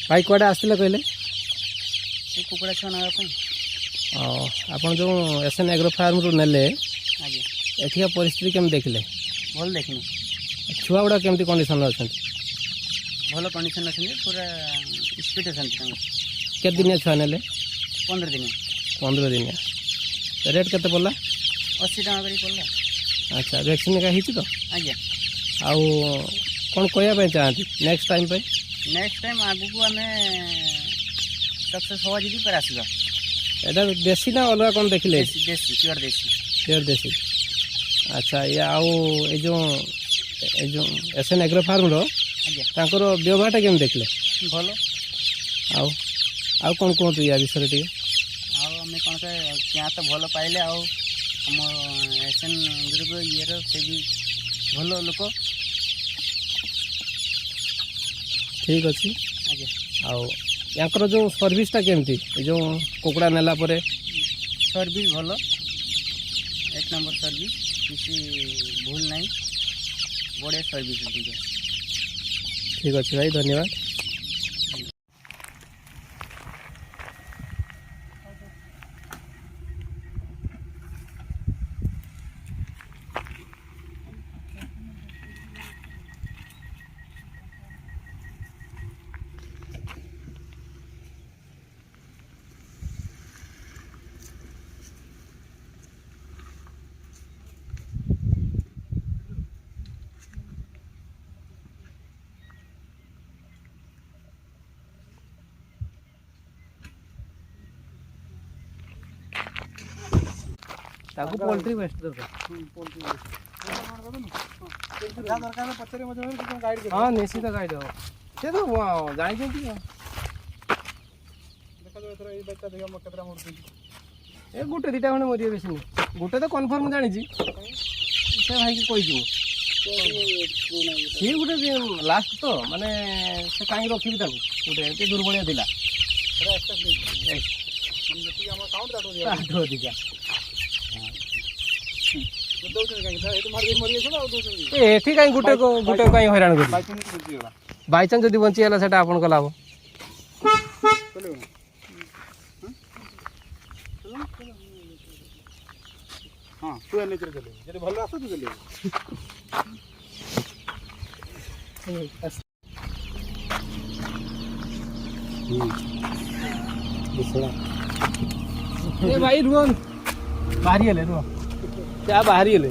भाई कुआडे आसले कहले कुकुड़ा छुआ ना आपन जो एसएन एग्रो फार्म रु नेले आगे एठिका परिस्थिति केम देखले भल देखनी छुआ गुड़ा केमती कंडीशन अच्छा भल कंडीशन अच्छे पूरा स्पीड अच्छा के दिन छुआ नेले 15 दिन 15 दिन रेट केते पड़ला 80 टका करी पड़ला अच्छा वैक्सीन का हिची तो आगे आउ कौन कहया चाहती नेक्स्ट टाइम पे नेक्स्ट टाइम आगु को आमे सक्सेस होवा जी पर आसीबा एटा देसी ना अलग कौन देखले देसी देसी प्योर देसी अच्छा ये आउ ए जो एसएन एग्रो फार्म रो आगे तांकर व्यवहारटा केम देखले भल आउ आउ कौन कहतु या विषय टे आमे कौन का क्या तो भल पाइले आउ हम एसएन ग्रुप ये से भी भल लोक ठीक अच्छी आगे आउ याकर जो सर्विसटा केमती जो कुकुड़ा नेला परे सर्विस भल एक नंबर सर्विस किसी भूल नहीं बढ़िया सर्विस ठीक अच्छे भाई धन्यवाद ताकू पोल्ट्री वेस्ट दरकार हाँ निश्चित गाइड हो से तो जानी ए गोटे दुटा खंडे मर बेस नहीं गोटे तो कन्फर्म जानी से भाई की कही सी गोटे लास्ट तो माने से कहीं रखी गोटे एत दुर्बलिया थिला अधिका एठी कहीं गोटे गोटे कहीं हैरान कर बाई चांस जदि बंचीगला सेटा आपन को लाभ हाँ तू एने चले जदि भल आस तू चले ए भाई रुन बाहरी ले रुन क्या बाहरी ले